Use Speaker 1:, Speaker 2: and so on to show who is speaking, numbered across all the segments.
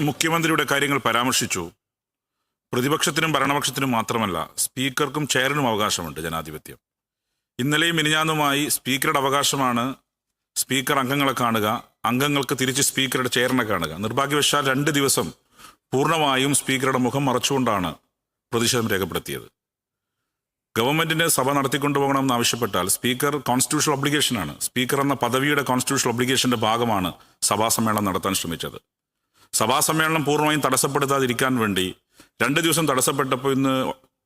Speaker 1: മുഖ്യമന്ത്രിയുടെ കാര്യങ്ങൾ പരാമർശിച്ചു. പ്രതിപക്ഷത്തിനും ഭരണപക്ഷത്തിനും മാത്രമല്ല, സ്പീക്കർക്കും ചെയറിനും അവകാശമുണ്ട്. ജനാധിപത്യം ഇന്നലെയും മിനിഞ്ഞാന്നുമായി സ്പീക്കറുടെ അവകാശമാണ് സ്പീക്കർ അംഗങ്ങളെ കാണുക, അംഗങ്ങൾക്ക് തിരിച്ച് സ്പീക്കറുടെ ചെയറിനെ കാണുക. നിർഭാഗ്യവശാൽ 2 ദിവസം പൂർണ്ണമായും സ്പീക്കറുടെ മുഖം മറച്ചുകൊണ്ടാണ് പ്രതിഷേധം രേഖപ്പെടുത്തിയത്. ഗവൺമെന്റിന് സഭ നടത്തിക്കൊണ്ടുപോകണമെന്ന് ആവശ്യപ്പെട്ടാൽ സ്പീക്കർ കോൺസ്റ്റിറ്റ്യൂഷണൽ ഒബ്ലിഗേഷനാണ്. സ്പീക്കർ എന്ന പദവിയുടെ കോൺസ്റ്റിറ്റ്യൂഷണൽ ഒബ്ലിഗേഷന്റെ ഭാഗമാണ് സഭാ സമ്മേളനം നടത്താൻ ശ്രമിച്ചത്. സഭാ സമ്മേളനം പൂർണ്ണമായും തടസ്സപ്പെടുത്താതിരിക്കാൻ വേണ്ടി 2 ദിവസം തടസ്സപ്പെട്ടപ്പോൾ ഇന്ന്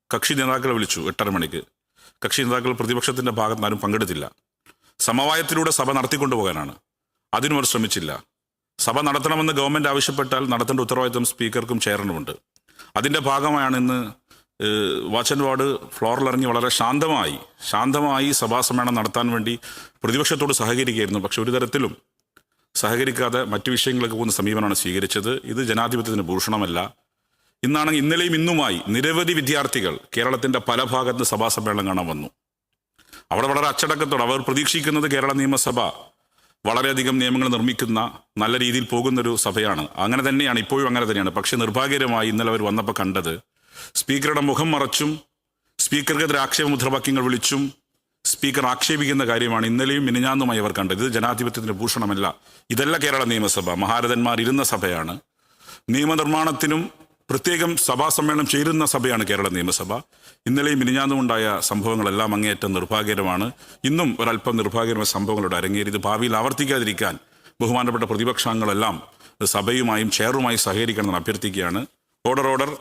Speaker 1: കക്ഷി നേതാക്കളെ വിളിച്ചു. 8:30 മണിക്ക് കക്ഷി നേതാക്കൾ പ്രതിപക്ഷത്തിന്റെ ഭാഗത്ത് ആരും പങ്കെടുത്തില്ല. സമവായത്തിലൂടെ സഭ നടത്തിക്കൊണ്ടുപോകാനാണ്. അതിനും അവർ ശ്രമിച്ചില്ല. സഭ നടത്തണമെന്ന് ഗവൺമെന്റ് ആവശ്യപ്പെട്ടാൽ നടത്തേണ്ട ഉത്തരവാദിത്വം സ്പീക്കർക്കും ചെയറിനുമുണ്ട്. അതിന്റെ ഭാഗമായാണ് ഇന്ന് വാച്ച് ആൻഡ് വാർഡ് ഫ്ലോറിലിറങ്ങി വളരെ ശാന്തമായി സഭാ സമ്മേളനം നടത്താൻ വേണ്ടി പ്രതിപക്ഷത്തോട് സഹകരിക്കുകയായിരുന്നു. പക്ഷെ ഒരു തരത്തിലും സഹകരിക്കാതെ മറ്റു വിഷയങ്ങൾക്ക് പോകുന്ന സമീപനമാണ് സ്വീകരിച്ചത്. ഇത് ജനാധിപത്യത്തിന് ഭൂഷണമല്ല. ഇന്നാണെങ്കിൽ ഇന്നലെയും ഇന്നുമായി നിരവധി വിദ്യാർത്ഥികൾ കേരളത്തിന്റെ പല ഭാഗത്ത് സഭാ സമ്മേളനം കാണാൻ വന്നു. അവിടെ വളരെ അച്ചടക്കത്തോടെ അവർ പ്രതീക്ഷിക്കുന്നത് കേരള നിയമസഭ വളരെയധികം നിയമങ്ങൾ നിർമ്മിക്കുന്ന നല്ല രീതിയിൽ പോകുന്നൊരു സഭയാണ്. അങ്ങനെ തന്നെയാണ്, ഇപ്പോഴും അങ്ങനെ തന്നെയാണ്. പക്ഷെ നിർഭാഗ്യകരമായി ഇന്നലെ അവർ വന്നപ്പോൾ കണ്ടത് സ്പീക്കറുടെ മുഖം മറച്ചും സ്പീക്കർക്കെതിരെ ആക്ഷേപ മുദ്രാവാക്യങ്ങൾ വിളിച്ചും സ്പീക്കർ ആക്ഷേപിക്കുന്ന കാര്യമാണ് ഇന്നലെയും മിനിഞ്ഞാന്നുമായി അവർ കണ്ടത്. ഇത് ജനാധിപത്യത്തിന്റെ ഭൂഷണമല്ല. ഇതല്ല കേരള നിയമസഭ. മഹാരഥന്മാർ ഇരുന്ന സഭയാണ്. നിയമനിർമ്മാണത്തിനും പ്രത്യേകം സഭാ സമ്മേളനം ചേരുന്ന സഭയാണ് കേരള നിയമസഭ. ഇന്നലെയും മിനിഞ്ഞാന്നും ഉണ്ടായ സംഭവങ്ങളെല്ലാം അങ്ങേയറ്റം നിർഭാഗ്യകരമാണ്. ഇന്നും ഒരല്പം നിർഭാഗ്യകരമായ സംഭവങ്ങളുടെ അരങ്ങേറി. ഇത് ഭാവിയിൽ ആവർത്തിക്കാതിരിക്കാൻ ബഹുമാനപ്പെട്ട പ്രതിപക്ഷാംഗങ്ങളെല്ലാം സഭയുമായും ചെയറുമായും സഹകരിക്കണമെന്ന് അഭ്യർത്ഥിക്കുകയാണ്. ഓർഡർ.